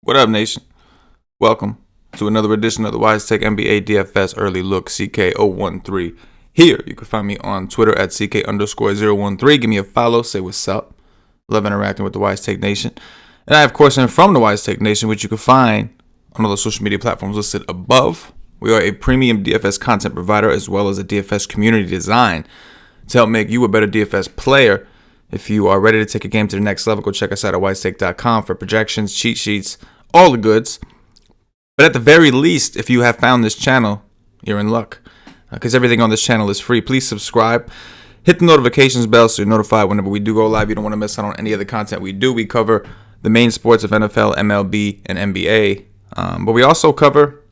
What up, nation? Welcome to another edition of the WiseTake NBA DFS Early Look CK013. Here, you can find me on Twitter at CK_013. Give me a follow, say what's up. Love interacting with the WiseTake Nation. And I, of course, am from the WiseTake Nation, which you can find on all the social media platforms listed above. We are a premium DFS content provider as well as a DFS community design to help make you a better DFS player. If you are ready to take a game to the next level, go check us out at WiseTake.com for projections, cheat sheets, all the goods. But at the very least, if you have found this channel, you're in luck, because everything on this channel is free. Please subscribe, hit the notifications bell so you're notified whenever we do go live. You don't want to miss out on any of the content we do. We cover the main sports of NFL, MLB, and NBA, but we also cover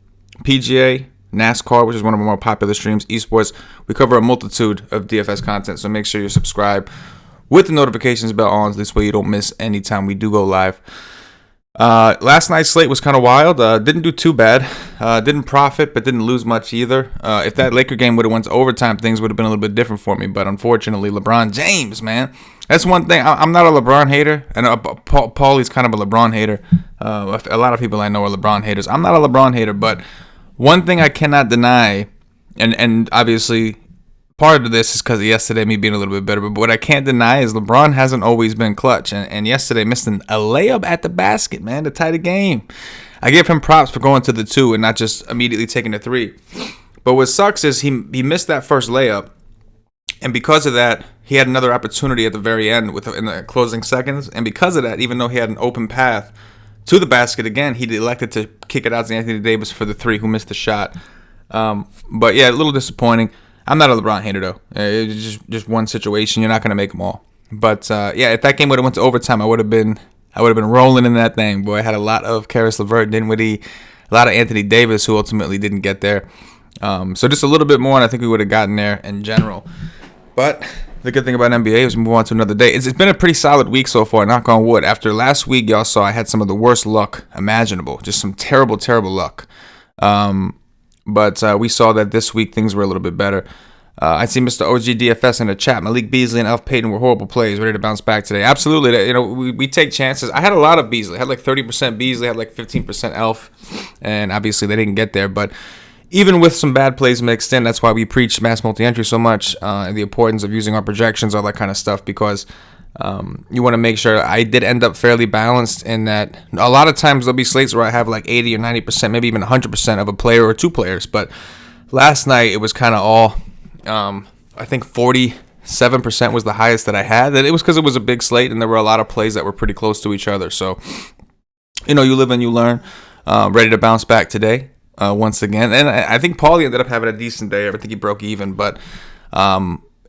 PGA, NASCAR, which is one of our more popular streams, esports. We cover a multitude of DFS content, so make sure you subscribe with the notifications bell on. This way you don't miss any time we do go live. Last night's slate was kind of wild. Didn't do too bad. Didn't profit, but didn't lose much either. If that Laker game would have went to overtime, things would have been a little bit different for me. But unfortunately, LeBron James, man, that's one thing. I'm not a LeBron hater, and Paulie's kind of a LeBron hater. A lot of people I know are LeBron haters. I'm not a LeBron hater, but one thing I cannot deny, and obviously part of this is because of yesterday, me being a little bit better. But what I can't deny is LeBron hasn't always been clutch. And yesterday, missed a layup at the basket, man, to tie the game. I give him props for going to the 2 and not just immediately taking the 3. But what sucks is he missed that first layup. And because of that, he had another opportunity at the very end in the closing seconds. And because of that, even though he had an open path to the basket again, he elected to kick it out to Anthony Davis for the 3, who missed the shot. But yeah, a little disappointing. I'm not a LeBron hater, though. It's just one situation. You're not going to make them all. But, yeah, if that game would have went to overtime, I would have been rolling in that thing. Boy, I had a lot of Karis LeVert, Dinwiddie, a lot of Anthony Davis, who ultimately didn't get there. So just a little bit more, and I think we would have gotten there in general. But the good thing about NBA is we move on to another day. It's been a pretty solid week so far, knock on wood. After last week, y'all saw I had some of the worst luck imaginable. Just some terrible, terrible luck. But we saw that this week things were a little bit better. I see Mr. OG DFS in the chat. Malik Beasley and Elf Payton were horrible plays. Ready to bounce back today. Absolutely. We take chances. I had a lot of Beasley. I had like 30% Beasley. I had like 15% Elf. And obviously they didn't get there. But even with some bad plays mixed in, that's why we preach mass multi-entry so much. And the importance of using our projections, all that kind of stuff. Because you want to make sure. I did end up fairly balanced in that a lot of times there'll be slates where I have like 80 or 90%, maybe even 100% of a player or 2 players. But last night it was kind of all, I think 47% was the highest that I had. And it was because it was a big slate and there were a lot of plays that were pretty close to each other. So, you live and you learn. Ready to bounce back today once again. And I think Paulie ended up having a decent day. I think he broke even, but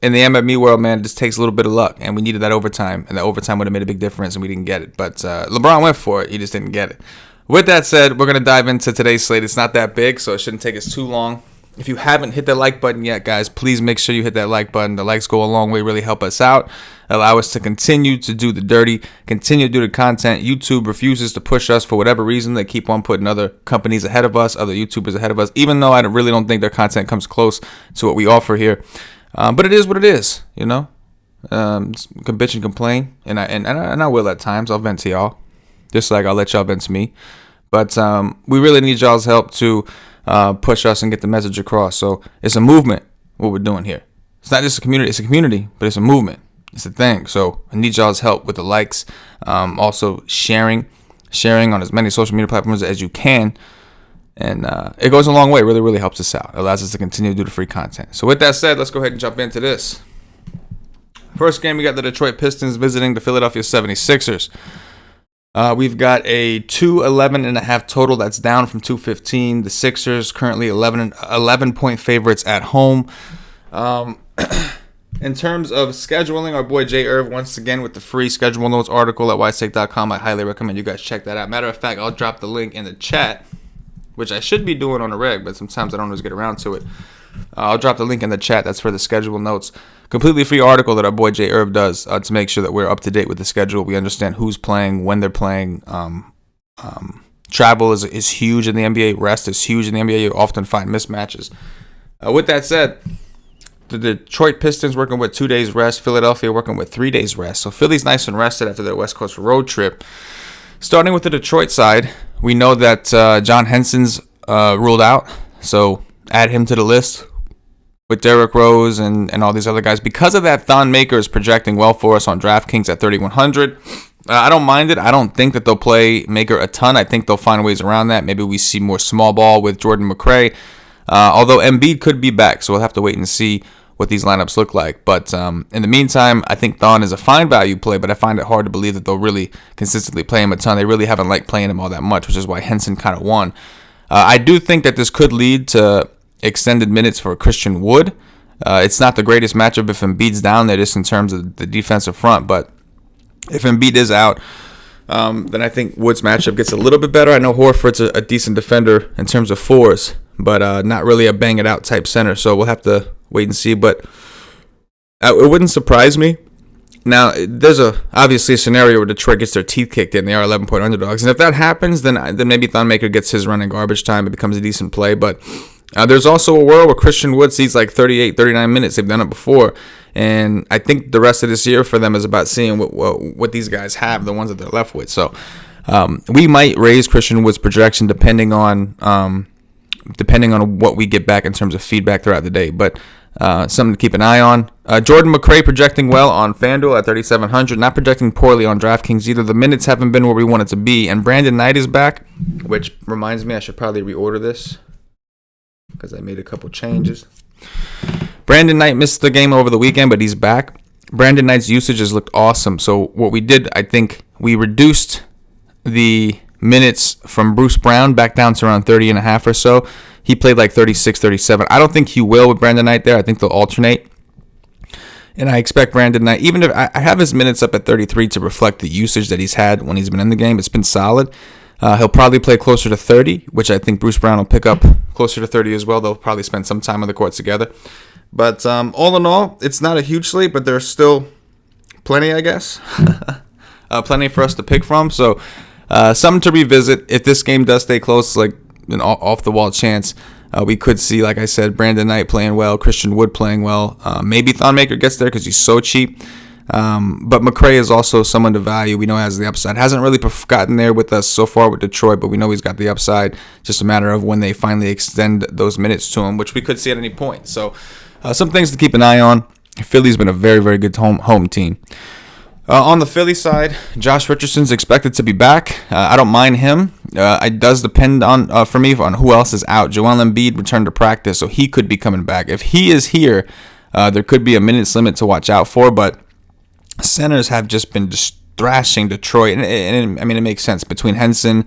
in the MME world, man, it just takes a little bit of luck, and we needed that overtime, and that overtime would have made a big difference, and we didn't get it. But LeBron went for it. He just didn't get it. With that said, we're going to dive into today's slate. It's not that big, so it shouldn't take us too long. If you haven't hit that like button yet, guys, please make sure you hit that like button. The likes go a long way, really help us out, allow us to continue to do the dirty, continue to do the content. YouTube refuses to push us for whatever reason. They keep on putting other companies ahead of us, other YouTubers ahead of us, even though I really don't think their content comes close to what we offer here. But it is what it is, can bitch and complain, and I will at times. I'll vent to y'all, just like I'll let y'all vent to me. But we really need y'all's help to push us and get the message across. So it's a movement, what we're doing here. It's not just a community. It's a community, but it's a movement. It's a thing. So I need y'all's help with the likes, also sharing on as many social media platforms as you can. And it goes a long way. It really, really helps us out. It allows us to continue to do the free content. So with that said, let's go ahead and jump into this. First game, we got the Detroit Pistons visiting the Philadelphia 76ers. We've got a 211.5 total. That's down from 215. The Sixers currently 11-point favorites at home. In terms of scheduling, our boy Jay Irv once again with the free schedule notes article at WiseTake.com. I highly recommend you guys check that out. Matter of fact, I'll drop the link in the chat, which I should be doing on a reg, but sometimes I don't always get around to it. I'll drop the link in the chat. That's for the schedule notes. Completely free article that our boy Jay Irv does to make sure that we're up to date with the schedule. We understand who's playing, when they're playing. Travel is huge in the NBA. Rest is huge in the NBA. You often find mismatches. With that said, the Detroit Pistons working with 2 days rest. Philadelphia working with 3 days rest. So Philly's nice and rested after their West Coast road trip. Starting with the Detroit side, we know that John Henson's ruled out, so add him to the list with Derrick Rose and all these other guys. Because of that, Thon Maker is projecting well for us on DraftKings at 3,100. I don't mind it. I don't think that they'll play Maker a ton. I think they'll find ways around that. Maybe we see more small ball with Jordan McRae, although Embiid could be back, so we'll have to wait and see what these lineups look like. But in the meantime, I think Thon is a fine value play, but I find it hard to believe that they'll really consistently play him a ton. They really haven't liked playing him all that much, which is why Henson kind of won. I do think that this could lead to extended minutes for Christian Wood. It's not the greatest matchup if Embiid's down there just in terms of the defensive front, but if Embiid is out, then I think Wood's matchup gets a little bit better. I know Horford's a decent defender in terms of fours, but not really a bang-it-out type center, so we'll have to wait and see. But it wouldn't surprise me. Now, there's obviously a scenario where Detroit gets their teeth kicked in. They are 11-point underdogs, and if that happens, then maybe Thon Maker gets his run in garbage time. It becomes a decent play, but there's also a world where Christian Wood sees like 38, 39 minutes. They've done it before. And I think the rest of this year for them is about seeing what these guys have, the ones that they're left with. So we might raise Christian Wood's projection depending on what we get back in terms of feedback throughout the day. But something to keep an eye on. Jordan McRae projecting well on FanDuel at 3,700. Not projecting poorly on DraftKings either. The minutes haven't been where we want it to be. And Brandon Knight is back, which reminds me I should probably reorder this because I made a couple changes. Brandon Knight missed the game over the weekend, but he's back. Brandon Knight's usage has looked awesome. So what we did, I think we reduced the minutes from Bruce Brown back down to around 30 and a half or so. He played like 36, 37. I don't think he will with Brandon Knight there. I think they'll alternate. And I expect Brandon Knight, even if I have his minutes up at 33 to reflect the usage that he's had when he's been in the game, it's been solid. He'll probably play closer to 30, which I think Bruce Brown will pick up closer to 30 as well. They'll probably spend some time on the court together. But all in all, it's not a huge slate, but there's still plenty, I guess. Plenty for us to pick from. So something to revisit. If this game does stay close, like an off-the-wall chance, we could see, like I said, Brandon Knight playing well, Christian Wood playing well. Maybe Thon Maker gets there because he's so cheap. But McRae is also someone to value. We know has the upside. Hasn't really gotten there with us so far with Detroit, but we know he's got the upside. Just a matter of when they finally extend those minutes to him, which we could see at any point. So some things to keep an eye on. Philly's been a very, very good home team. On the Philly side, Josh Richardson's expected to be back. I don't mind him. It does depend on for me on who else is out. Joel Embiid returned to practice, so he could be coming back. If he is here, there could be a minutes limit to watch out for, but centers have just been thrashing Detroit, and I mean, it makes sense. Between Henson,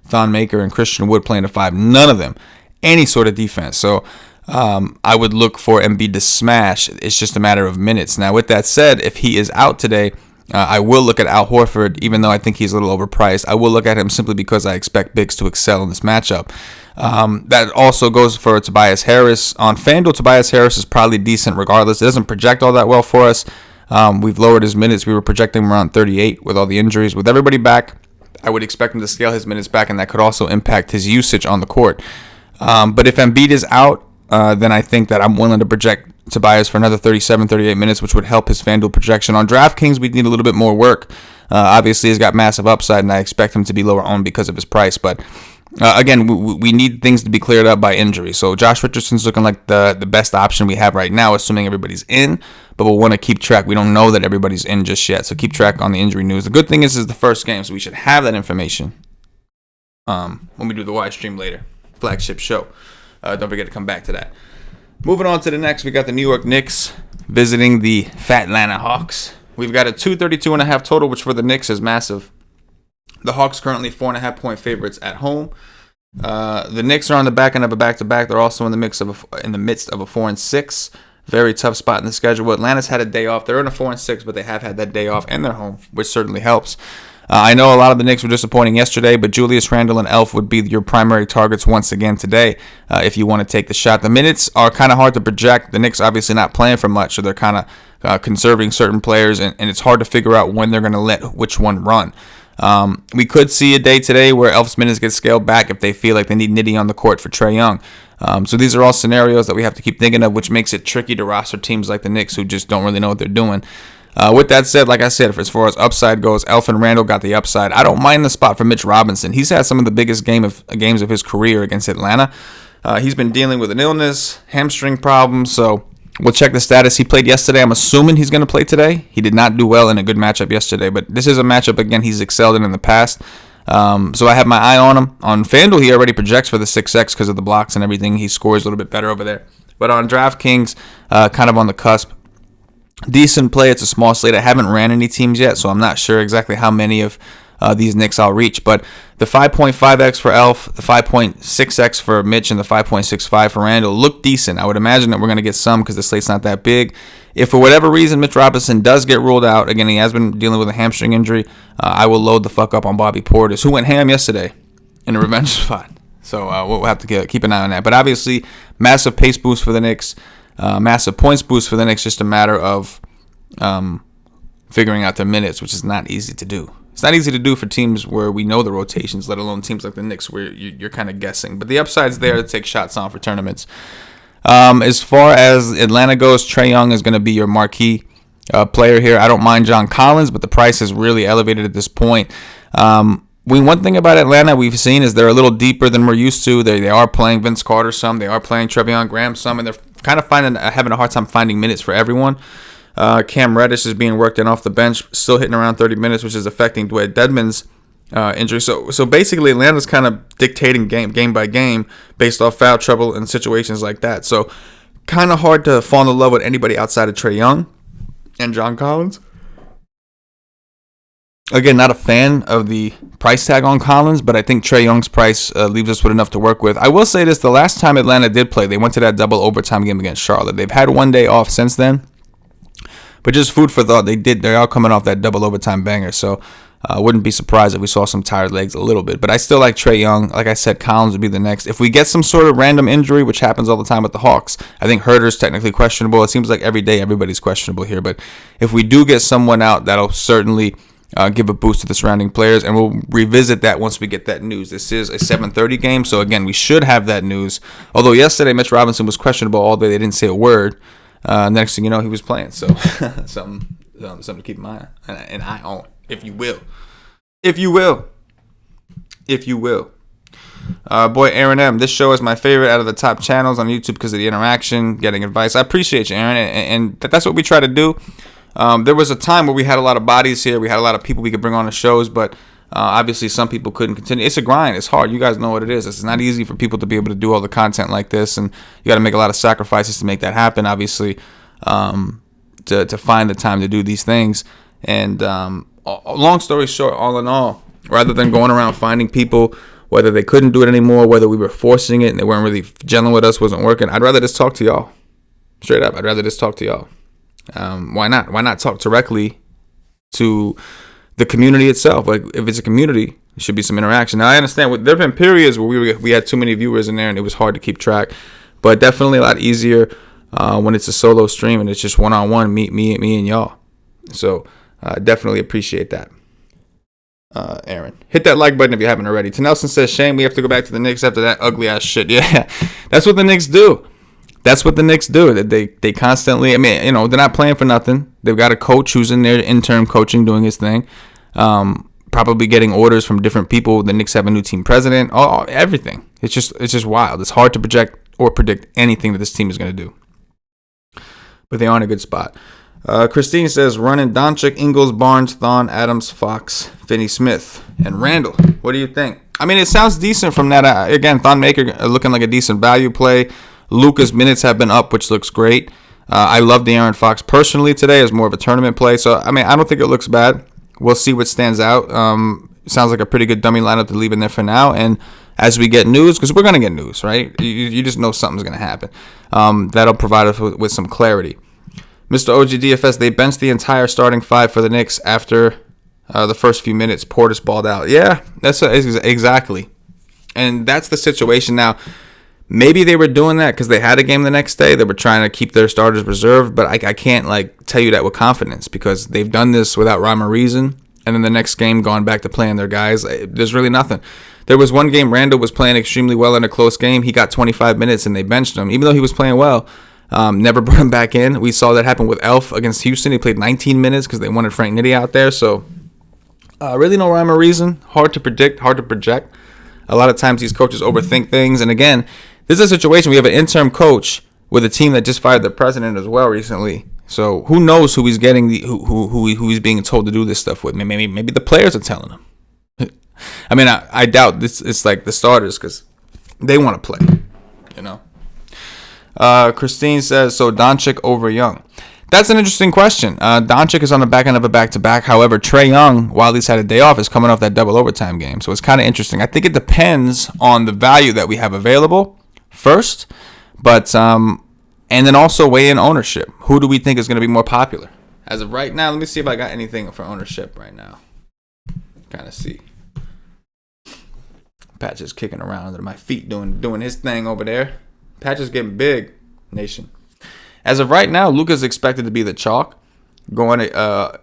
Thon Maker, and Christian Wood playing the five, none of them any sort of defense. So I would look for Embiid to smash. It's just a matter of minutes. Now, with that said, if he is out today, I will look at Al Horford, even though I think he's a little overpriced. I will look at him simply because I expect bigs to excel in this matchup. That also goes for Tobias Harris. On FanDuel, Tobias Harris is probably decent regardless. It doesn't project all that well for us. We've lowered his minutes. We were projecting him around 38 with all the injuries. With everybody back, I would expect him to scale his minutes back, and that could also impact his usage on the court. But if Embiid is out, then I think that I'm willing to project Tobias for another 37, 38 minutes, which would help his FanDuel projection. On DraftKings, we need a little bit more work. Obviously, he's got massive upside, and I expect him to be lower owned because of his price. But again, we need things to be cleared up by injury. So Josh Richardson's looking like the best option we have right now, assuming everybody's in. But we'll want to keep track. We don't know that everybody's in just yet, so keep track on the injury news. The good thing is the first game, so we should have that information when we do the live stream later. Flagship show. Don't forget to come back to that. Moving on to the next, we got the New York Knicks visiting the Fat Atlanta Hawks. We've got a 232.5 total, which for the Knicks is massive. The Hawks currently 4.5-point favorites at home. The Knicks are on the back end of a back-to-back. They're also in the midst of a 4-6. Very tough spot in the schedule. Atlanta's had a day off. They're in a 4-6, but they have had that day off, and they're home, which certainly helps. I know a lot of the Knicks were disappointing yesterday, but Julius Randle and Elf would be your primary targets once again today if you want to take the shot. The minutes are kind of hard to project. The Knicks obviously not playing for much, so they're kind of conserving certain players, and it's hard to figure out when they're going to let which one run. We could see a day today where Elf's minutes get scaled back if they feel like they need Nitty on the court for Trae Young. So these are all scenarios that we have to keep thinking of, which makes it tricky to roster teams like the Knicks who just don't really know what they're doing. With that said, like I said, as far as upside goes, Elfin Randle got the upside. I don't mind the spot for Mitch Robinson. He's had some of the biggest games of his career against Atlanta. He's been dealing with an illness, hamstring problems, so we'll check the status. He played yesterday. I'm assuming he's going to play today. He did not do well in a good matchup yesterday, but this is a matchup, again, he's excelled in the past. So I have my eye on him. On FanDuel, he already projects for the 6X because of the blocks and everything. He scores a little bit better over there. But on DraftKings, kind of on the cusp. Decent play. It's a small slate. I haven't ran any teams yet, so I'm not sure exactly how many of these Knicks I'll reach. But the 5.5X for Elf, the 5.6X for Mitch, and the 5.65 for Randall look decent. I would imagine that we're going to get some because the slate's not that big. If for whatever reason Mitch Robinson does get ruled out, again, he has been dealing with a hamstring injury, I will load the fuck up on Bobby Portis, who went ham yesterday in a revenge spot. So we'll have to keep an eye on that. But obviously, massive pace boost for the Knicks, massive points boost for the Knicks, just a matter of figuring out their minutes, which is not easy to do. It's not easy to do for teams where we know the rotations, let alone teams like the Knicks where you're kind of guessing. But the upside's there to take shots on for tournaments. As far as Atlanta goes, Trae Young is going to be your marquee player here. I don't mind John Collins, but the price is really elevated at this point. One thing about Atlanta we've seen is they're a little deeper than we're used to. They are playing Vince Carter some. They are playing Treveon Graham some, and they're kind of having a hard time finding minutes for everyone. Cam Reddish is being worked in off the bench, still hitting around 30 minutes, which is affecting Dwayne Dedmon's injury. So basically, Atlanta's kind of dictating game by game based off foul trouble and situations like that. So kind of hard to fall in love with anybody outside of Trae Young and John Collins. Again, not a fan of the price tag on Collins, but I think Trae Young's price leaves us with enough to work with. I will say this, the last time Atlanta did play, they went to that double overtime game against Charlotte. They've had one day off since then, but just food for thought, they're all coming off that double overtime banger, so I wouldn't be surprised if we saw some tired legs a little bit. But I still like Trae Young. Like I said, Collins would be the next. If we get some sort of random injury, which happens all the time with the Hawks, I think Herter's technically questionable. It seems like every day everybody's questionable here, but if we do get someone out, that'll certainly give a boost to the surrounding players, and we'll revisit that once we get that news. This is a 7:30 game, so again, we should have that news. Although yesterday Mitch Robinson was questionable all day, they didn't say a word. Next thing you know, he was playing. So something to keep an eye on, if you will. Boy, Aaron M. This show is my favorite out of the top channels on YouTube because of the interaction, getting advice. I appreciate you, Aaron, and that's what we try to do. There was a time where we had a lot of bodies here. We had a lot of people we could bring on the shows, but obviously some people couldn't continue. It's a grind. It's hard. You guys know what it is. It's not easy for people to be able to do all the content like this, and you got to make a lot of sacrifices to make that happen, obviously, to find the time to do these things. And long story short, all in all, rather than going around finding people, whether they couldn't do it anymore, whether we were forcing it and they weren't really gelling with us, wasn't working, I'd rather just talk to y'all. Straight up, I'd rather just talk to y'all. Why not? Why not talk directly to the community itself? Like, if it's a community, there should be some interaction. Now, I understand there have been periods where we had too many viewers in there and it was hard to keep track, but definitely a lot easier when it's a solo stream and it's just one-on-one, me and y'all. So definitely appreciate that. Aaron, hit that like button if you haven't already. Nelson says, shame we have to go back to the Knicks after that ugly ass shit. Yeah, that's what the Knicks do. That's what the Knicks do. They constantly, I mean, they're not playing for nothing. They've got a coach who's in there, intern coaching, doing his thing. Probably getting orders from different people. The Knicks have a new team president. Everything. It's just wild. It's hard to project or predict anything that this team is going to do. But they are in a good spot. Christine says, running Doncic, Ingles, Barnes, Thon, Adams, Fox, Finney-Smith, and Randall. What do you think? I mean, it sounds decent from that. Again, Thon Maker looking like a decent value play. Luka's minutes have been up, which looks great. I love the Aaron Fox personally today as more of a tournament play. So, I mean, I don't think it looks bad. We'll see what stands out. Sounds like a pretty good dummy lineup to leave in there for now. And as we get news, because we're going to get news, right? You just know something's going to happen. That'll provide us with some clarity. Mr. OG DFS, they benched the entire starting five for the Knicks after the first few minutes. Portis balled out. Yeah, exactly. And that's the situation now. Maybe they were doing that because they had a game the next day. They were trying to keep their starters reserved, but I can't tell you that with confidence because they've done this without rhyme or reason. And then the next game, gone back to playing their guys. There's really nothing. There was one game Randall was playing extremely well in a close game. He got 25 minutes and they benched him, even though he was playing well. Never brought him back in. We saw that happen with Elf against Houston. He played 19 minutes because they wanted Frank Nitti out there. So really no rhyme or reason. Hard to predict, hard to project. A lot of times these coaches overthink things. And again, this is a situation. We have an interim coach with a team that just fired the president as well recently. So who knows who he's getting, who he's being told to do this stuff with. Maybe the players are telling him. I mean, I doubt this. It's like the starters because they want to play, you know. Christine says, so Doncic over Young. That's an interesting question. Doncic is on the back end of a back-to-back. However, Trae Young, while he's had a day off, is coming off that double overtime game. So it's kind of interesting. I think it depends on the value that we have available first, but and then also weigh in ownership. Who do we think is going to be more popular? As of right now, let me see if I got anything for ownership right now. Kind of see. Patch is kicking around under my feet doing his thing over there. Patch is getting big, nation. As of right now, Luka's expected to be the chalk going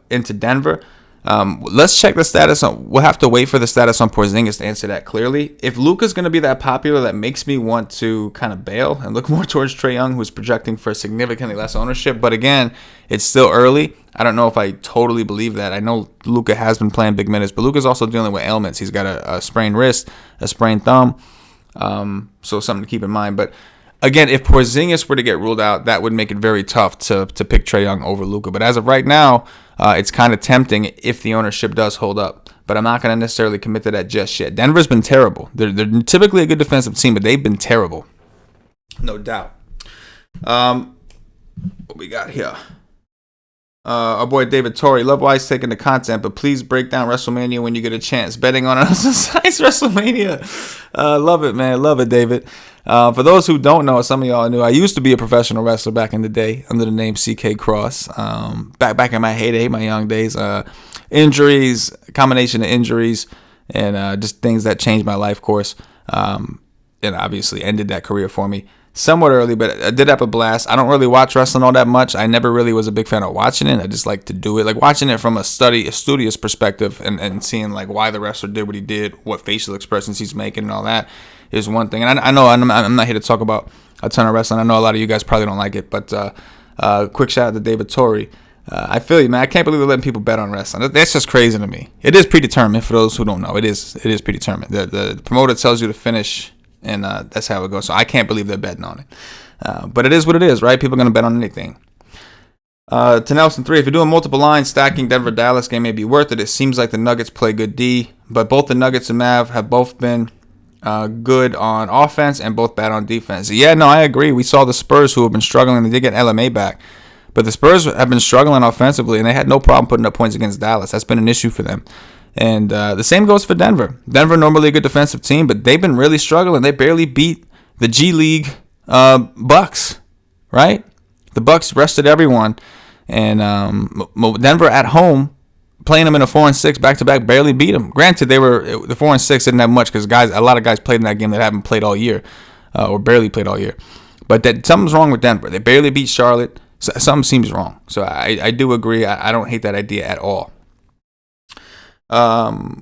into Denver. Let's check the status on. We'll have to wait for the status on Porzingis to answer that clearly. If Luka's going to be that popular, that makes me want to kind of bail and look more towards Trae Young, who's projecting for significantly less ownership. But again, it's still early. I don't know if I totally believe that. I know Luka has been playing big minutes, but Luka's also dealing with ailments. He's got a sprained wrist, a sprained thumb, so something to keep in mind. But again, if Porzingis were to get ruled out, that would make it very tough to pick Trae Young over Luka. But as of right now, it's kind of tempting if the ownership does hold up. But I'm not going to necessarily commit to that just yet. Denver's been terrible. They're typically a good defensive team, but they've been terrible. No doubt. What we got here? Our boy David Torrey. Love Wise taking the content, but please break down WrestleMania when you get a chance. Betting on us nice WrestleMania. Love it, man. Love it, David. For those who don't know, some of y'all knew, I used to be a professional wrestler back in the day under the name CK Cross. Back in my heyday, my young days. Injuries, combination of injuries, and just things that changed my life course. And obviously ended that career for me somewhat early, but I did have a blast. I don't really watch wrestling all that much. I never really was a big fan of watching it. I just like to do it. Like watching it from a studious perspective and seeing like why the wrestler did what he did, what facial expressions he's making and all that is one thing. And I know I'm not here to talk about a ton of wrestling. I know a lot of you guys probably don't like it, but quick shout out to David Torrey. I feel you, man. I can't believe they're letting people bet on wrestling. That's just crazy to me. It is predetermined for those who don't know. It is predetermined. The promoter tells you to finish, and that's how it goes. So I can't believe they're betting on it. But it is what it is, right? People are going to bet on anything. To Nelson 3, if you're doing multiple lines, stacking Denver-Dallas game may be worth it. It seems like the Nuggets play good D, but both the Nuggets and Mav have both been good on offense and both bad on defense. Yeah, no, I agree. We saw the Spurs who have been struggling. They did get LMA back, but the Spurs have been struggling offensively, and they had no problem putting up points against Dallas. That's been an issue for them. And the same goes for Denver. Denver normally a good defensive team, but they've been really struggling. They barely beat the G League Bucks, right? The Bucks rested everyone, and Denver at home, playing them in a 4-6 back-to-back, barely beat them. Granted, the 4-6 didn't have much because a lot of guys played in that game that haven't played all year or barely played all year. But something's wrong with Denver. They barely beat Charlotte. So, something seems wrong. So I do agree. I don't hate that idea at all.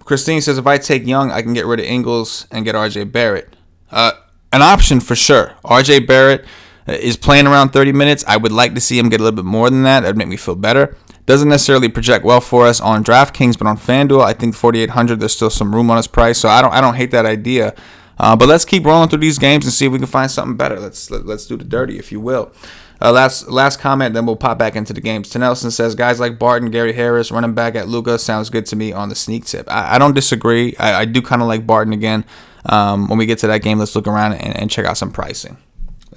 Christine says, if I take Young, I can get rid of Ingles and get RJ Barrett. An option for sure. RJ Barrett is playing around 30 minutes. I would like to see him get a little bit more than that. That would make me feel better. Doesn't necessarily project well for us on DraftKings, but on FanDuel, I think 4,800. There's still some room on his price, so I don't hate that idea. But let's keep rolling through these games and see if we can find something better. Let's do the dirty, if you will. Last comment, then we'll pop back into the games. Nelson says, guys like Barton, Gary Harris, running back at Luka sounds good to me on the sneak tip. I don't disagree. I do kind of like Barton again. When we get to that game, let's look around and check out some pricing.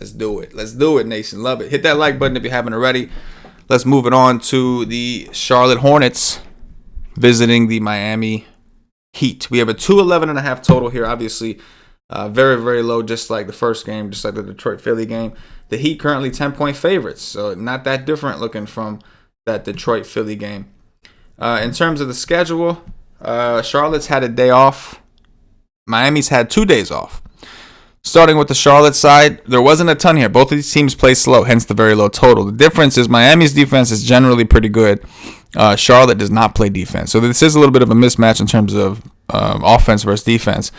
Let's do it. Let's do it, Nation. Love it. Hit that like button if you haven't already. Let's move it on to the Charlotte Hornets visiting the Miami Heat. We have a 211.5 total here, obviously. Very, very low, just like the first game, just like the Detroit-Philly game. The Heat currently 10-point favorites, so not that different looking from that Detroit-Philly game. In terms of the schedule, Charlotte's had a day off. Miami's had 2 days off. Starting with the Charlotte side, there wasn't a ton here. Both of these teams play slow, hence the very low total. The difference is Miami's defense is generally pretty good. Charlotte does not play defense. So this is a little bit of a mismatch in terms of offense versus defense.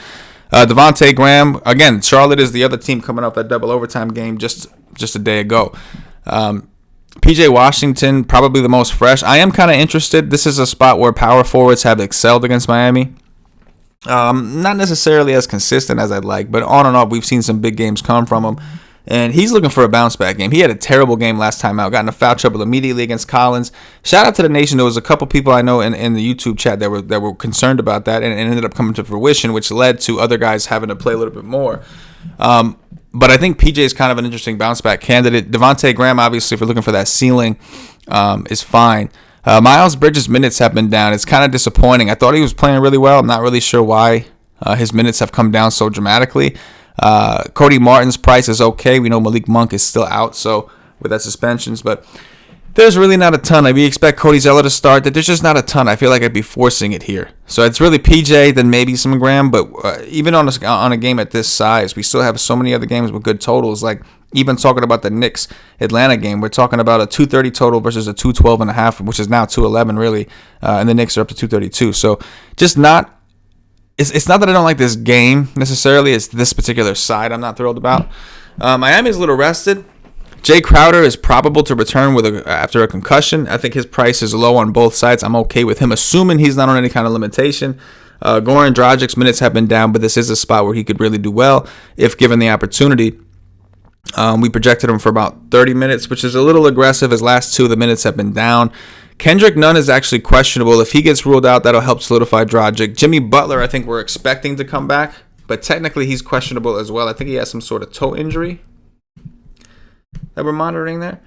Devontae Graham, again, Charlotte is the other team coming off that double overtime game, just just a day ago. PJ Washington, probably the most fresh. I am kind of interested. This is a spot where power forwards have excelled against Miami. Not necessarily as consistent as I'd like, but on and off, we've seen some big games come from him. And he's looking for a bounce back game. He had a terrible game last time out. Got in a foul trouble immediately against Collins. Shout out to the nation. There was a couple people I know in the YouTube chat that were concerned about that, and it ended up coming to fruition, which led to other guys having to play a little bit more. But I think PJ is kind of an interesting bounce back candidate. Devontae Graham, obviously, if you're looking for that ceiling, is fine. Miles Bridges' minutes have been down. It's kind of disappointing. I thought he was playing really well. I'm not really sure why his minutes have come down so dramatically. Cody Martin's price is okay. We know Malik Monk is still out, so with that suspensions, but there's really not a ton. We expect Cody Zeller to start. That there's just not a ton. I feel like I'd be forcing it here. So it's really PJ, then maybe some Graham. But even on a game at this size, we still have so many other games with good totals. Like even talking about the Knicks Atlanta game, we're talking about a 230 total versus a 212.5, which is now 211 really, and the Knicks are up to 232. So just not. It's not that I don't like this game necessarily. It's this particular side I'm not thrilled about. Miami's a little rested. Jay Crowder is probable to return after a concussion. I think his price is low on both sides. I'm okay with him, assuming he's not on any kind of limitation. Goran Dragic's minutes have been down, but this is a spot where he could really do well if given the opportunity. We projected him for about 30 minutes, which is a little aggressive. His last two, the minutes have been down. Kendrick Nunn is actually questionable. If he gets ruled out, that'll help solidify Dragic. Jimmy Butler, I think we're expecting to come back, but technically he's questionable as well. I think he has some sort of toe injury that we're monitoring there.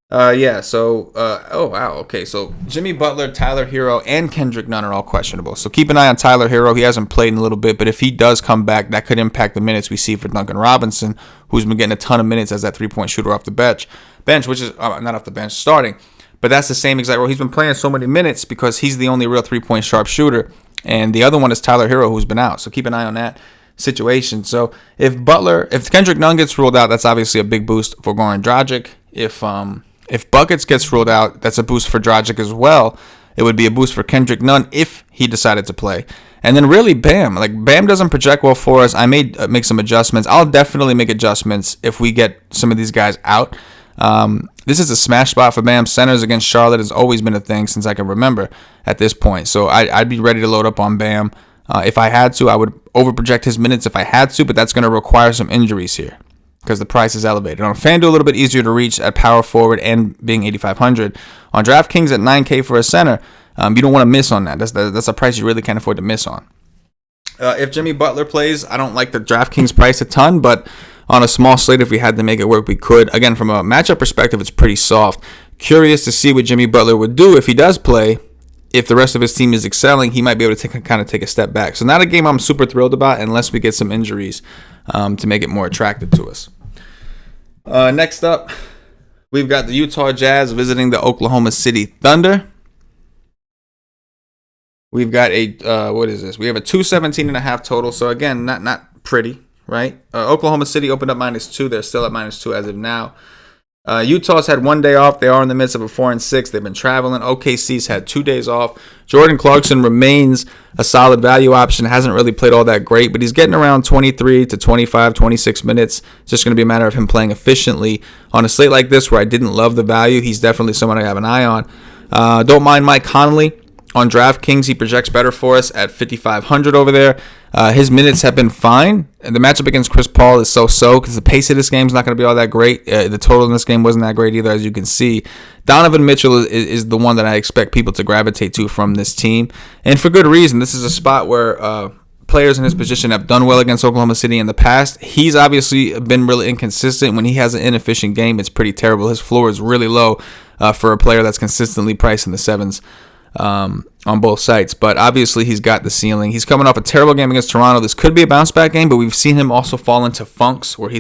Oh, wow. Okay, so Jimmy Butler, Tyler Hero, and Kendrick Nunn are all questionable. So keep an eye on Tyler Hero. He hasn't played in a little bit, but if he does come back, that could impact the minutes we see for Duncan Robinson, who's been getting a ton of minutes as that three-point shooter off the bench, which is not off the bench, starting. But that's the same exact role. He's been playing so many minutes because he's the only real three-point sharp shooter. And the other one is Tyler Hero, who's been out. So keep an eye on that situation. So if Kendrick Nunn gets ruled out, that's obviously a big boost for Goran Dragic. If Buckets gets ruled out, that's a boost for Dragic as well. It would be a boost for Kendrick Nunn if he decided to play. And then really Bam. Bam doesn't project well for us. I may make some adjustments. I'll definitely make adjustments if we get some of these guys out. This is a smash spot for Bam. Centers against Charlotte has always been a thing since I can remember at this point. So I'd be ready to load up on Bam. If I had to, I would overproject his minutes if I had to, but that's going to require some injuries here because the price is elevated. On FanDuel, a little bit easier to reach at power forward and being 8,500. On DraftKings at $9K for a center, you don't want to miss on that. That's a price you really can't afford to miss on. If Jimmy Butler plays, I don't like the DraftKings price a ton, but on a small slate, if we had to make it work, we could. Again, from a matchup perspective, it's pretty soft. Curious to see what Jimmy Butler would do if he does play. If the rest of his team is excelling, he might be able to take a step back. So not a game I'm super thrilled about unless we get some injuries to make it more attractive to us. Next up, we've got the Utah Jazz visiting the Oklahoma City Thunder. We've got what is this? We have a 217.5 total. So again, not pretty, right? Oklahoma City opened up -2. They're still at -2 as of now. Utah's had 1 day off. They are in the midst of a 4-6. They've been traveling. OKC's had 2 days off. Jordan Clarkson remains a solid value option. Hasn't really played all that great, but he's getting around 23 to 25, 26 minutes. It's just going to be a matter of him playing efficiently. On a slate like this where I didn't love the value, he's definitely someone I have an eye on. Don't mind Mike Conley. On DraftKings, he projects better for us at 5,500 over there. His minutes have been fine. And the matchup against Chris Paul is so-so because the pace of this game is not going to be all that great. The total in this game wasn't that great either, as you can see. Donovan Mitchell is the one that I expect people to gravitate to from this team. And for good reason. This is a spot where players in his position have done well against Oklahoma City in the past. He's obviously been really inconsistent. When he has an inefficient game, it's pretty terrible. His floor is really low for a player that's consistently priced in the sevens. On both sites, but obviously he's got the ceiling. He's coming off a terrible game against Toronto. This could be a bounce back game, but we've seen him also fall into funks where he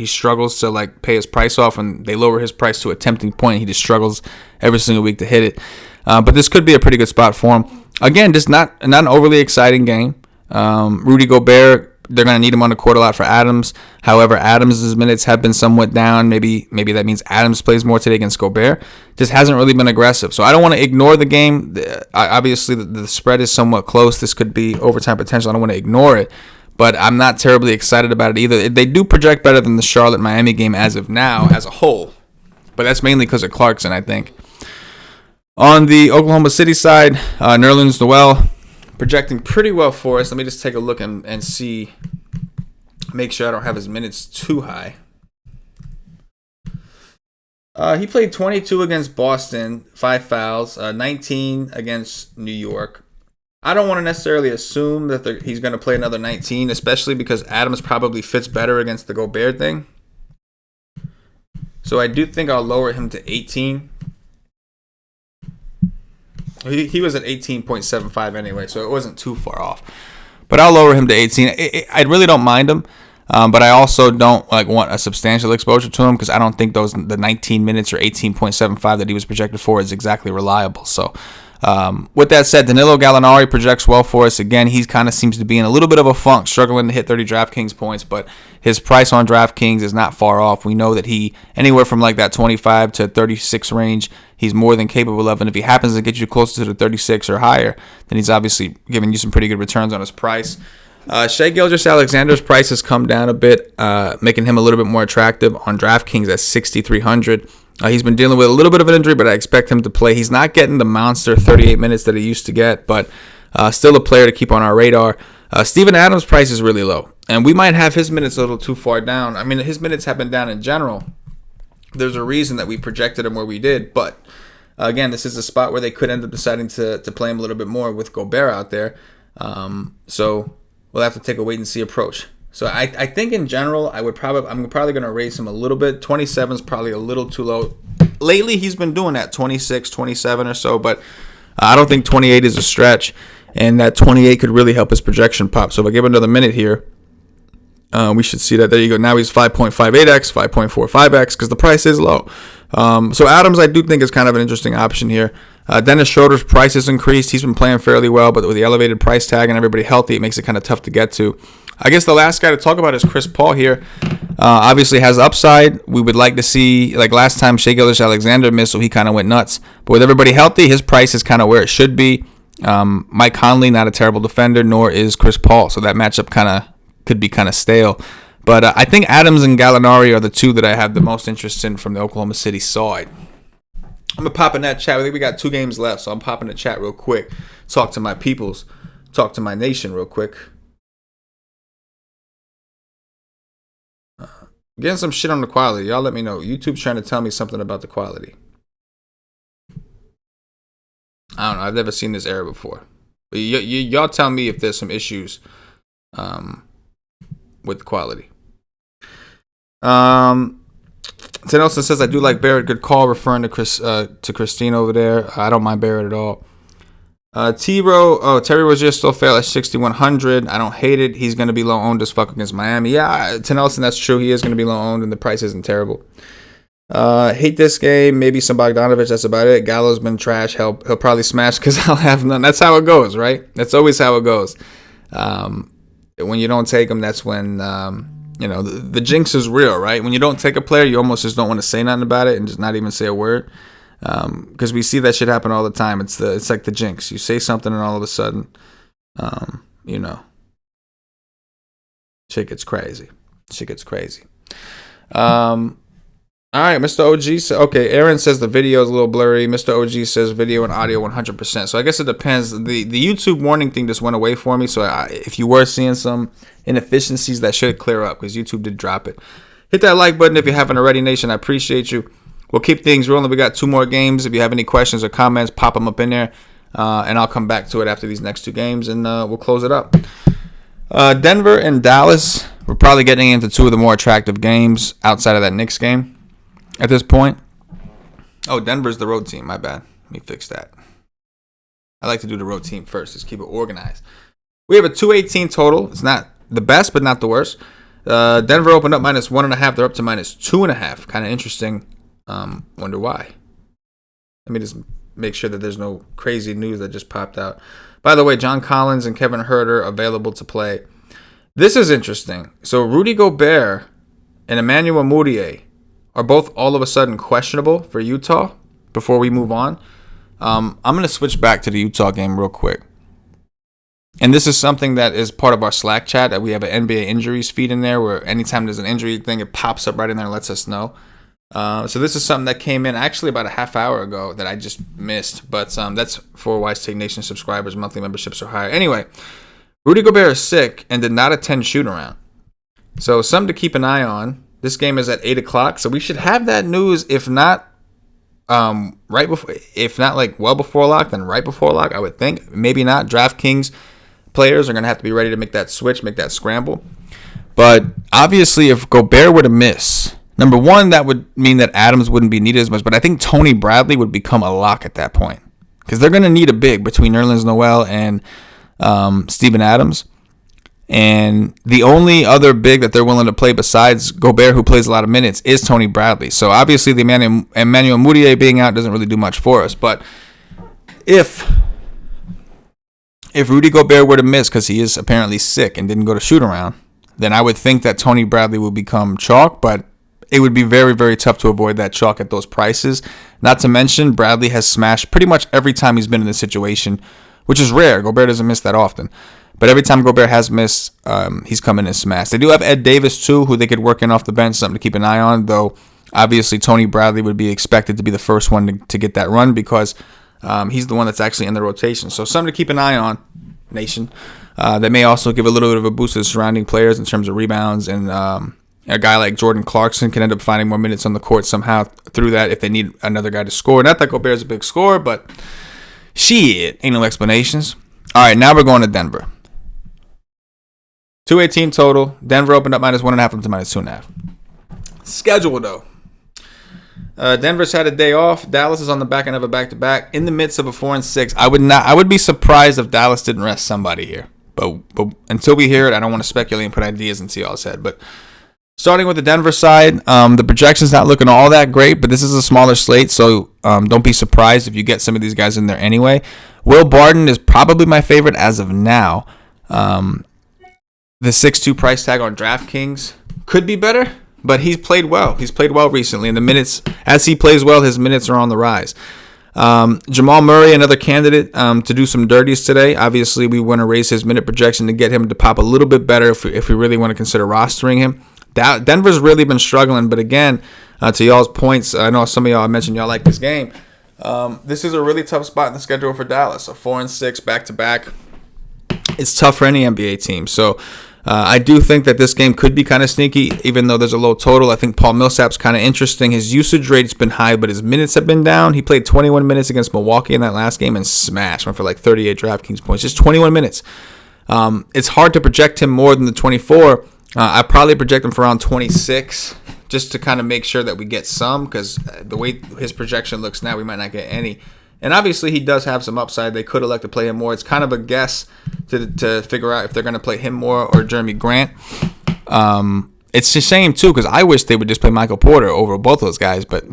struggles to pay his price off, and they lower his price to a tempting point. He just struggles every single week to hit it. But this could be a pretty good spot for him. Again, just not an overly exciting game. Rudy Gobert, they're going to need him on the court a lot for Adams. However, Adams' minutes have been somewhat down. Maybe that means Adams plays more today against Gobert. Just hasn't really been aggressive. So I don't want to ignore the game. Obviously, the spread is somewhat close. This could be overtime potential. I don't want to ignore it. but I'm not terribly excited about it either. They do project better than the Charlotte-Miami game as of now as a whole, but that's mainly because of Clarkson, I think. On the Oklahoma City side, Nerlens Noel projecting pretty well for us. Let me just take a look and see, make sure I don't have his minutes too high. He played 22 against Boston, 5 fouls, 19 against New York. I don't want to necessarily assume that he's going to play another 19, especially because Adams probably fits better against the Gobert thing. So I do think I'll lower him to 18. He was at 18.75 anyway, so it wasn't too far off. But I'll lower him to 18. I really don't mind him, but I also don't want a substantial exposure to him because I don't think the 19 minutes or 18.75 that he was projected for is exactly reliable. So with that said, Danilo Gallinari projects well for us. Again, he kind of seems to be in a little bit of a funk, struggling to hit 30 DraftKings points, but his price on DraftKings is not far off. We know that he, anywhere from like that 25 to 36 range, he's more than capable of. And if he happens to get you closer to the 36 or higher, then he's obviously giving you some pretty good returns on his price. Shai Gilgeous-Alexander's price has come down a bit, making him a little bit more attractive on DraftKings at 6,300. He's been dealing with a little bit of an injury, but I expect him to play. He's not getting the monster 38 minutes that he used to get, but still a player to keep on our radar. Steven Adams' price is really low, and we might have his minutes a little too far down. I mean, his minutes have been down in general. There's a reason that we projected him where we did, but again, this is a spot where they could end up deciding to play him a little bit more with Gobert out there. So we'll have to take a wait-and-see approach. So I think in general, I'm probably going to raise him a little bit. 27 is probably a little too low. Lately, he's been doing that 26, 27 or so, but I don't think 28 is a stretch, and that 28 could really help his projection pop. So if I give him another minute here, we should see that. There you go. Now he's 5.58x, 5.45x, because the price is low. So Adams, I do think, is kind of an interesting option here. Dennis Schroeder's price has increased. He's been playing fairly well, but with the elevated price tag and everybody healthy, it makes it kind of tough to get to. I guess the last guy to talk about is Chris Paul here. Obviously has upside. We would like to see, like last time, Shai Gilgeous-Alexander missed, so he kind of went nuts. But with everybody healthy, his price is kind of where it should be. Mike Conley, not a terrible defender, nor is Chris Paul. So that matchup could be kind of stale. But I think Adams and Gallinari are the two that I have the most interest in from the Oklahoma City side. I'm going to pop in that chat. I think we got 2 games left, so I'm popping the chat real quick. Talk to my peoples. Talk to my nation real quick. Getting some shit on the quality. Y'all let me know. YouTube's trying to tell me something about the quality. I don't know. I've never seen this error before. But y'all tell me if there's some issues with the quality. Ted Nelson says, I do like Barrett. Good call, referring to Christine over there. I don't mind Barrett at all. Terry Rozier still fail at 6,100. I don't hate it. He's going to be low owned as fuck against Miami. Yeah, Ted Nelson, that's true. He is going to be low owned, and the price isn't terrible. Hate this game. Maybe some Bogdanovich. That's about it. Gallo's been trash. He'll probably smash because I'll have none. That's how it goes, right? That's always how it goes. When you don't take them, that's when the jinx is real, right? When you don't take a player, you almost just don't want to say nothing about it and just not even say a word. Because we see that shit happen all the time. It's like the jinx. You say something and all of a sudden, shit gets crazy. All right, Mr. OG says, okay, Aaron says the video is a little blurry. Mr. OG says video and audio 100%. So I guess it depends. The YouTube warning thing just went away for me. So if you were seeing some inefficiencies, that should clear up because YouTube did drop it. Hit that like button if you haven't already, Nation. I appreciate you. We'll keep things rolling. We got 2 more games. If you have any questions or comments, pop them up in there. And I'll come back to it after these next 2 games, and we'll close it up. Denver and Dallas. We're probably getting into 2 of the more attractive games outside of that Knicks game at this point. Oh, Denver's the road team. My bad. Let me fix that. I like to do the road team first. Just keep it organized. We have a 218 total. It's not the best, but not the worst. Denver opened up -1.5. They're up to -2.5. Kind of interesting. Wonder why. Let me just make sure that there's no crazy news that just popped out. By the way, John Collins and Kevin Huerter available to play. This is interesting. So Rudy Gobert and Emmanuel Mudiay are both all of a sudden questionable for Utah before we move on. I'm going to switch back to the Utah game real quick. And this is something that is part of our Slack chat, that we have an NBA injuries feed in there where anytime there's an injury thing, it pops up right in there and lets us know. So this is something that came in actually about a half hour ago that I just missed. But that's for WiseTake Nation subscribers. Monthly memberships are higher. Anyway, Rudy Gobert is sick and did not attend shoot-around. So something to keep an eye on. This game is at 8 o'clock. So we should have that news, if not right before, if not like well before lock, then right before lock, I would think. Maybe not. DraftKings players are going to have to be ready to make that switch, make that scramble. But obviously, if Gobert were to miss, number one, that would mean that Adams wouldn't be needed as much. But I think Tony Bradley would become a lock at that point, because they're going to need a big between Nerlens Noel and Steven Adams. And the only other big that they're willing to play besides Gobert, who plays a lot of minutes, is Tony Bradley. So obviously, the Emmanuel Mudiay being out doesn't really do much for us. But if Rudy Gobert were to miss because he is apparently sick and didn't go to shoot around, then I would think that Tony Bradley would become chalk, but it would be very, very tough to avoid that chalk at those prices. Not to mention, Bradley has smashed pretty much every time he's been in this situation, which is rare. Gobert doesn't miss that often. But every time Gobert has missed, he's come in and smashed. They do have Ed Davis, too, who they could work in off the bench, something to keep an eye on, though obviously Tony Bradley would be expected to be the first one to get that run because he's the one that's actually in the rotation. So something to keep an eye on, Nation. That may also give a little bit of a boost to the surrounding players in terms of rebounds. And a guy like Jordan Clarkson can end up finding more minutes on the court somehow through that if they need another guy to score. Not that Gobert's a big scorer, but shit, ain't no explanations. All right, now we're going to Denver. 218 total. Denver opened up -1.5 up to -2.5. Schedule, though. Denver's had a day off. Dallas is on the back end of a back-to-back in the midst of a 4-6. I would be surprised if Dallas didn't rest somebody here. But until we hear it, I don't want to speculate and put ideas into y'all's head. But starting with the Denver side, the projection's not looking all that great, but this is a smaller slate, so don't be surprised if you get some of these guys in there anyway. Will Barton is probably my favorite as of now. The 6.2 price tag on DraftKings could be better, but he's played well. He's played well recently, and the minutes, as he plays well, his minutes are on the rise. Jamal Murray, another candidate to do some dirties today. Obviously, we want to raise his minute projection to get him to pop a little bit better if we really want to consider rostering him. Denver's really been struggling, but again, to y'all's points, I know some of y'all mentioned y'all like this game. This is a really tough spot in the schedule for Dallas. A 4-6 back-to-back. It's tough for any NBA team. So I do think that this game could be kind of sneaky, even though there's a low total. I think Paul Millsap's kind of interesting. His usage rate's been high, but his minutes have been down. He played 21 minutes against Milwaukee in that last game and smashed. Went for like 38 DraftKings points. Just 21 minutes. It's hard to project him more than the 24. I probably project him for around 26 just to kind of make sure that we get some, because the way his projection looks now, we might not get any. And obviously, he does have some upside. They could elect to play him more. It's kind of a guess to figure out if they're going to play him more or Jeremy Grant. It's a shame, too, because I wish they would just play Michael Porter over both those guys. But,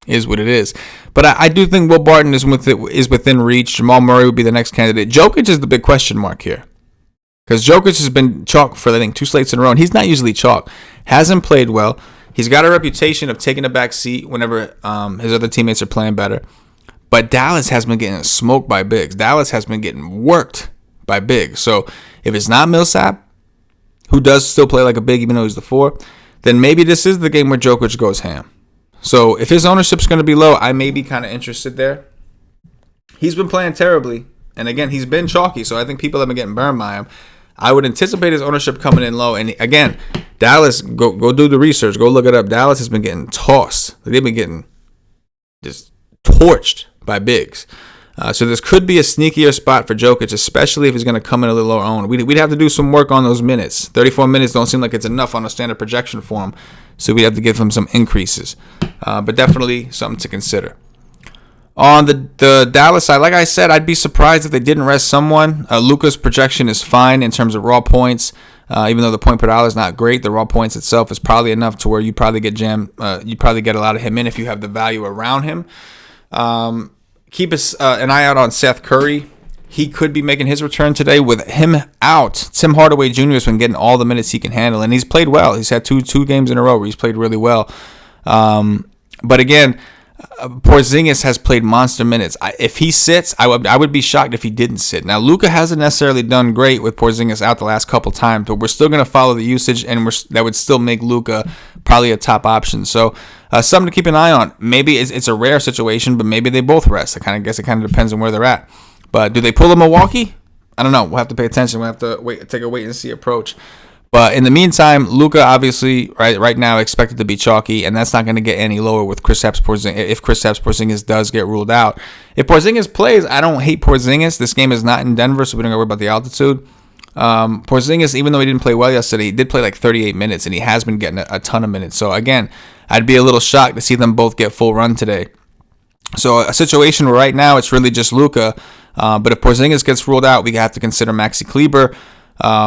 is what it is. But I do think Will Barton is within reach. Jamal Murray would be the next candidate. Jokic is the big question mark here, because Jokic has been chalk for, I think, 2 slates in a row. And he's not usually chalk. Hasn't played well. He's got a reputation of taking a back seat whenever his other teammates are playing better. But Dallas has been getting smoked by bigs. Dallas has been getting worked by bigs. So if it's not Millsap, who does still play like a big even though he's the 4, then maybe this is the game where Jokic goes ham. So if his ownership's going to be low, I may be kind of interested there. He's been playing terribly. And again, he's been chalky, so I think people have been getting burned by him. I would anticipate his ownership coming in low. And again, Dallas, go do the research. Go look it up. Dallas has been getting tossed. They've been getting just torched by bigs. So this could be a sneakier spot for Jokic, especially if he's going to come in a little lower owned. We'd have to do some work on those minutes. 34 minutes don't seem like it's enough on a standard projection for him. So we have to give him some increases. But definitely something to consider. On the Dallas side, like I said, I'd be surprised if they didn't rest someone. Luka's projection is fine in terms of raw points. Even though the point per dollar is not great, the raw points itself is probably enough to where you probably get jammed. You probably get a lot of him in if you have the value around him. Keep an eye out on Seth Curry. He could be making his return today. With him out, Tim Hardaway Jr. has been getting all the minutes he can handle, and he's played well. He's had two games in a row where he's played really well. But again, Porzingis has played monster minutes. If he sits, I would be shocked if he didn't sit. Now, Luka hasn't necessarily done great with Porzingis out the last couple times, but we're still going to follow the usage, and that would still make Luka probably a top option. So, something to keep an eye on. Maybe it's a rare situation, but maybe they both rest. I guess it kind of depends on where they're at. But do they pull a Milwaukee? I don't know. We'll have to pay attention. We'll have to take a wait and see approach. But in the meantime, Luka obviously right now expected to be chalky, and that's not going to get any lower with Kristaps Porzingis if Kristaps Porzingis does get ruled out. If Porzingis plays, I don't hate Porzingis. This game is not in Denver, so we don't got to worry about the altitude. Porzingis, even though he didn't play well yesterday, he did play like 38 minutes, and he has been getting a ton of minutes. So again, I'd be a little shocked to see them both get full run today. So a situation where right now it's really just Luka, but if Porzingis gets ruled out, we have to consider Maxi Kleber.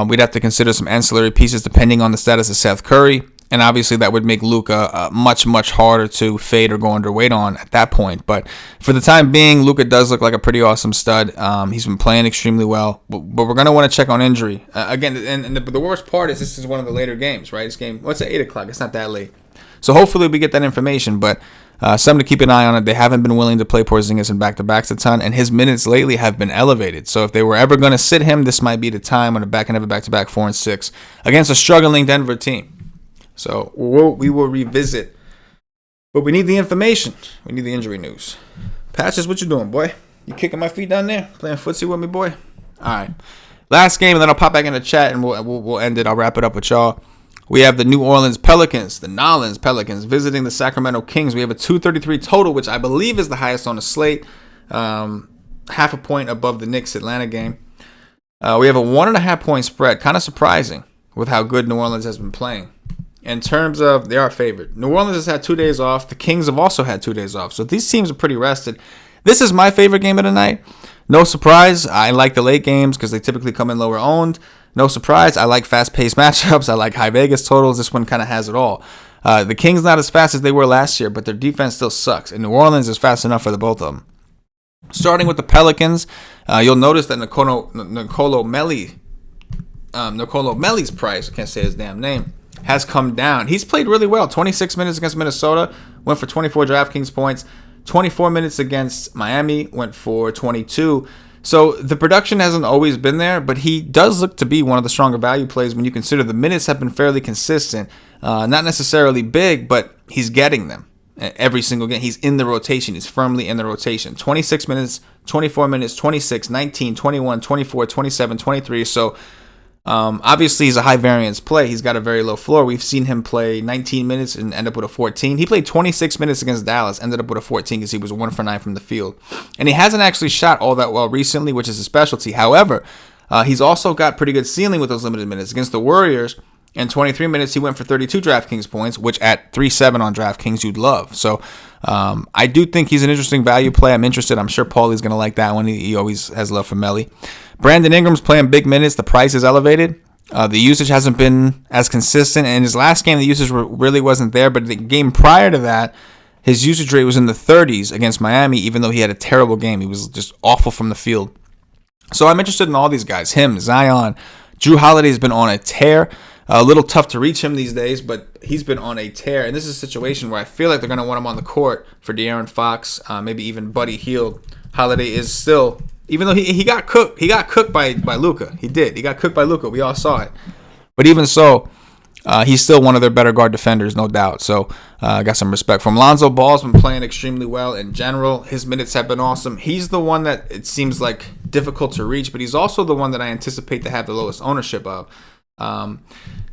We'd have to consider some ancillary pieces depending on the status of Seth Curry. And obviously that would make Luka much, much harder to fade or go underweight on at that point. But for the time being, Luka does look like a pretty awesome stud. He's been playing extremely well. But we're going to want to check on injury. Again, and the worst part is this is one of the later games, right? This game, what's at 8 o'clock? It's not that late. So hopefully we get that information. But something to keep an eye on it. They haven't been willing to play Porzingis in back-to-backs a ton, and his minutes lately have been elevated. So if they were ever going to sit him, this might be the time when the back can have a back-to-back 4 and 6 against a struggling Denver team. So we will revisit. But we need the information. We need the injury news. Patches, what you doing, boy? You kicking my feet down there? Playing footsie with me, boy? All right. Last game, and then I'll pop back in the chat, and we'll end it. I'll wrap it up with y'all. We have the New Orleans Pelicans, the Nolans Pelicans, visiting the Sacramento Kings. We have a 233 total, which I believe is the highest on the slate. Half a point above the Knicks Atlanta game. We have a 1.5 point spread. Kind of surprising with how good New Orleans has been playing. In terms of, they are favored. New Orleans has had 2 days off. The Kings have also had 2 days off. So these teams are pretty rested. This is my favorite game of the night. No surprise. I like the late games because they typically come in lower owned. No surprise, I like fast-paced matchups. I like high Vegas totals. This one kind of has it all. The Kings not as fast as they were last year, but their defense still sucks. And New Orleans is fast enough for the both of them. Starting with the Pelicans, you'll notice that Nicolo Melli's price, I can't say his damn name, has come down. He's played really well. 26 minutes against Minnesota, went for 24 DraftKings points. 24 minutes against Miami, went for 22. So the production hasn't always been there, but he does look to be one of the stronger value plays when you consider the minutes have been fairly consistent. Not necessarily big, but he's getting them every single game. He's in the rotation. He's firmly in the rotation. 26 minutes, 24 minutes, 26, 19, 21, 24, 27, 23. So obviously he's a high variance play. He's got a very low floor. We've seen him play 19 minutes and end up with a 14. He played 26 minutes against Dallas, ended up with a 14 because he was 1 for 9 from the field. And he hasn't actually shot all that well recently, which is a specialty. However, he's also got pretty good ceiling with those limited minutes. Against the Warriors, in 23 minutes, he went for 32 DraftKings points, which at 3.7 on DraftKings, you'd love. So I do think he's an interesting value play. I'm interested. I'm sure Paulie's going to like that one. He always has love for Melly. Brandon Ingram's playing big minutes. The price is elevated. The usage hasn't been as consistent. And his last game, the usage really wasn't there. But the game prior to that, his usage rate was in the 30s against Miami, even though he had a terrible game. He was just awful from the field. So I'm interested in all these guys. Him, Zion. Drew Holiday's been on a tear. A little tough to reach him these days, but he's been on a tear. And this is a situation where I feel like they're going to want him on the court for De'Aaron Fox, maybe even Buddy Hield. Holiday is still, even though he got cooked. He got cooked by Luka. He did. He got cooked by Luka. We all saw it. But even so, he's still one of their better guard defenders, no doubt. So I got some respect for him. Lonzo Ball's been playing extremely well in general. His minutes have been awesome. He's the one that it seems like difficult to reach, but he's also the one that I anticipate to have the lowest ownership of.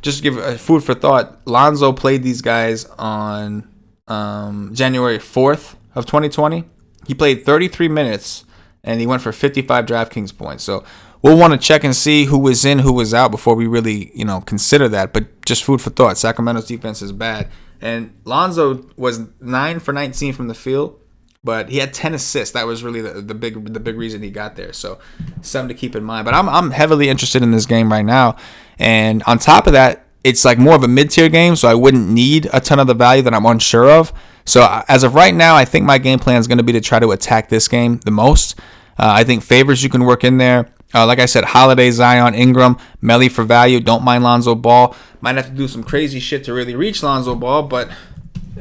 Just to give a food for thought, Lonzo played these guys on January 4th of 2020. He played 33 minutes, and he went for 55 DraftKings points. So we'll want to check and see who was in, who was out before we really, consider that. But just food for thought. Sacramento's defense is bad. And Lonzo was 9 for 19 from the field, but he had 10 assists. That was really the big reason he got there. So something to keep in mind. But I'm heavily interested in this game right now. And on top of that, it's like more of a mid-tier game, so I wouldn't need a ton of the value that I'm unsure of. So as of right now, I think my game plan is going to be to try to attack this game the most. I think favors you can work in there. Like I said, Holiday, Zion, Ingram, Melly for value. Don't mind Lonzo Ball. Might have to do some crazy shit to really reach Lonzo Ball, but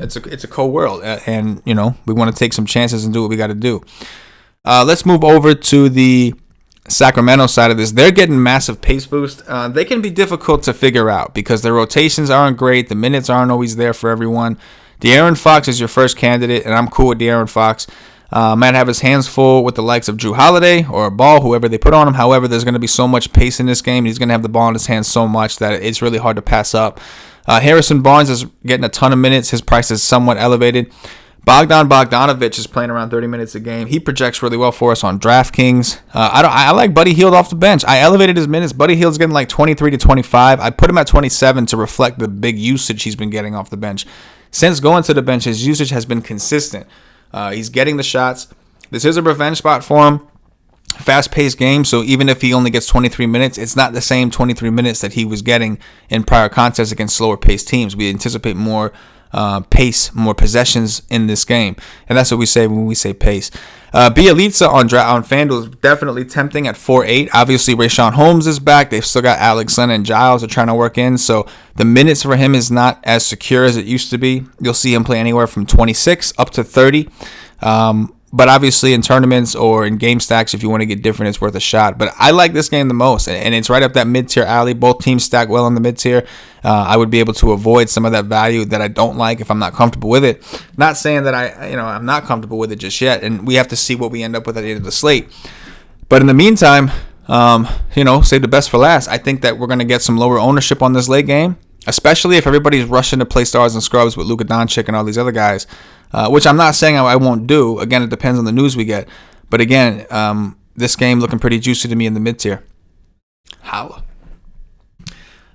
it's a cold world, and we want to take some chances and do what we got to do. Let's move over to the Sacramento side of this. They're getting massive pace boost. They can be difficult to figure out because their rotations aren't great. The minutes aren't always there for everyone. De'Aaron Fox is your first candidate, and I'm cool with De'Aaron Fox. Might have his hands full with the likes of Drew Holiday or Ball, whoever they put on him. However, there's going to be so much pace in this game. He's going to have the ball in his hands so much that it's really hard to pass up. Harrison Barnes is getting a ton of minutes. His price is somewhat elevated. Bogdanovich is playing around 30 minutes a game. He projects really well for us on DraftKings. I like Buddy Hield off the bench. I elevated his minutes. Buddy Hield's getting like 23 to 25. I put him at 27 to reflect the big usage he's been getting off the bench. Since going to the bench, his usage has been consistent. He's getting the shots. This is a revenge spot for him. Fast-paced game, so even if he only gets 23 minutes, it's not the same 23 minutes that he was getting in prior contests against slower-paced teams. We anticipate more pace, more possessions in this game, and that's what we say when we say pace. Bielitsa on FanDuel is definitely tempting at 4.8. Obviously, Rayshawn Holmes is back. They've still got Alex Len and Giles are trying to work in, so the minutes for him is not as secure as it used to be. You'll see him play anywhere from 26 up to 30. But obviously in tournaments or in game stacks, if you want to get different, it's worth a shot. But I like this game the most, and it's right up that mid-tier alley. Both teams stack well on the mid-tier. I would be able to avoid some of that value that I don't like if I'm not comfortable with it. Not saying that I'm not comfortable with it just yet, and we have to see what we end up with at the end of the slate. But in the meantime, save the best for last. I think that we're going to get some lower ownership on this late game, especially if everybody's rushing to play stars and scrubs with Luka Doncic and all these other guys. Which I'm not saying I won't do. Again, it depends on the news we get. But again, this game looking pretty juicy to me in the mid-tier. Holla.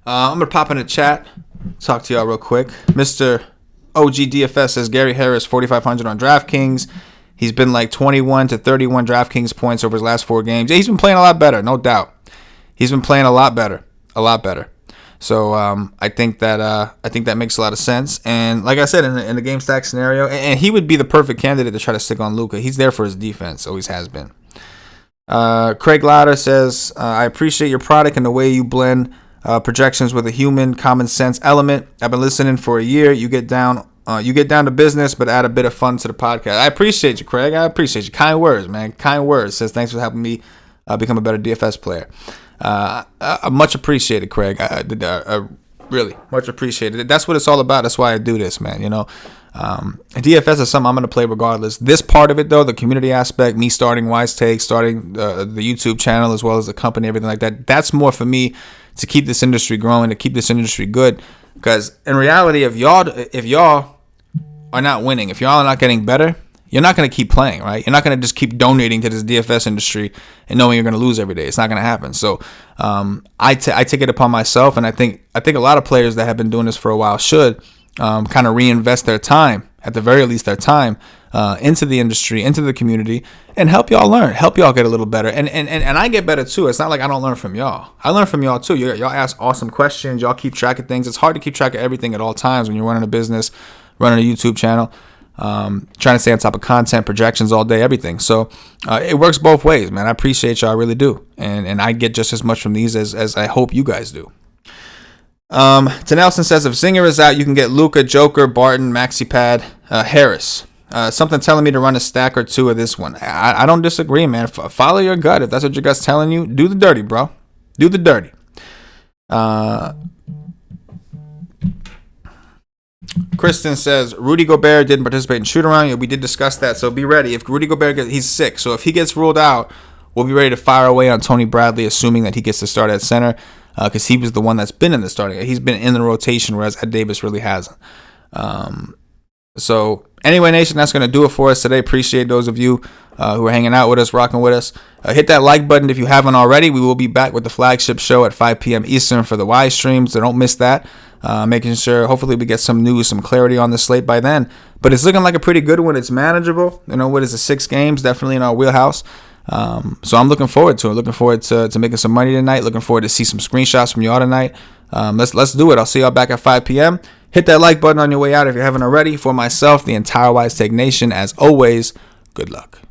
I'm going to pop in the chat, talk to y'all real quick. Mr. OG DFS says Gary Harris, 4,500 on DraftKings. He's been like 21 to 31 DraftKings points over his last 4 games. Yeah, he's been playing a lot better, no doubt. He's been playing a lot better. So I think that makes a lot of sense. And like I said, in the game stack scenario, and he would be the perfect candidate to try to stick on Luka. He's there for his defense, always has been. Craig Lauder says, I appreciate your product and the way you blend projections with a human common sense element. I've been listening for a year. You get down to business, but add a bit of fun to the podcast. I appreciate you, Craig. I appreciate you. Kind words, man. Kind words. Says thanks for helping me become a better DFS player. Much appreciated, Craig. Really much appreciated. That's what it's all about. That's why I do this, man. DFS is something I'm going to play regardless. This part of it, though, the community aspect, me starting WiseTake, starting the YouTube channel as well as the company, everything like that, that's more for me to keep this industry growing, to keep this industry good. Because in reality, if y'all are not winning, if y'all are not getting better, you're not going to keep playing, right? You're not going to just keep donating to this DFS industry and knowing you're going to lose every day. It's not going to happen. So I take it upon myself, and I think a lot of players that have been doing this for a while should kind of reinvest their time, at the very least their time, into the industry, into the community, and help y'all learn, help y'all get a little better. And I get better too. It's not like I don't learn from y'all. I learn from y'all too. Y'all ask awesome questions. Y'all keep track of things. It's hard to keep track of everything at all times when you're running a business, running a YouTube channel. Trying to stay on top of content, projections all day, everything. So it works both ways, man. I appreciate y'all, I really do. And I get just as much from these as I hope you guys do. To Nelson says, if Zinger is out, you can get Luka, Joker, Barton, MaxiPad, Harris. Something telling me to run a stack or two of this one. I don't disagree, man. Follow your gut. If that's what your gut's telling you, do the dirty, bro. Do the dirty. Kristen says, Rudy Gobert didn't participate in shoot-around. Yeah, we did discuss that, so be ready. If Rudy Gobert he's sick, so if he gets ruled out, we'll be ready to fire away on Tony Bradley, assuming that he gets to start at center, because he was the one that's been in the starting. He's been in the rotation, whereas Ed Davis really hasn't. So anyway, Nation, that's going to do it for us today. Appreciate those of you who are hanging out with us, rocking with us. Hit that like button if you haven't already. We will be back with the flagship show at 5 p.m. Eastern for the Wise stream, so don't miss that. Making sure, hopefully, we get some news, some clarity on the slate by then. But it's looking like a pretty good one. It's manageable. What is it, 6 games? Definitely in our wheelhouse. So I'm looking forward to it. Looking forward to making some money tonight. Looking forward to see some screenshots from y'all tonight. Let's do it. I'll see y'all back at 5 p.m. Hit that like button on your way out if you haven't already. For myself, the entire WiseTake Nation, as always, good luck.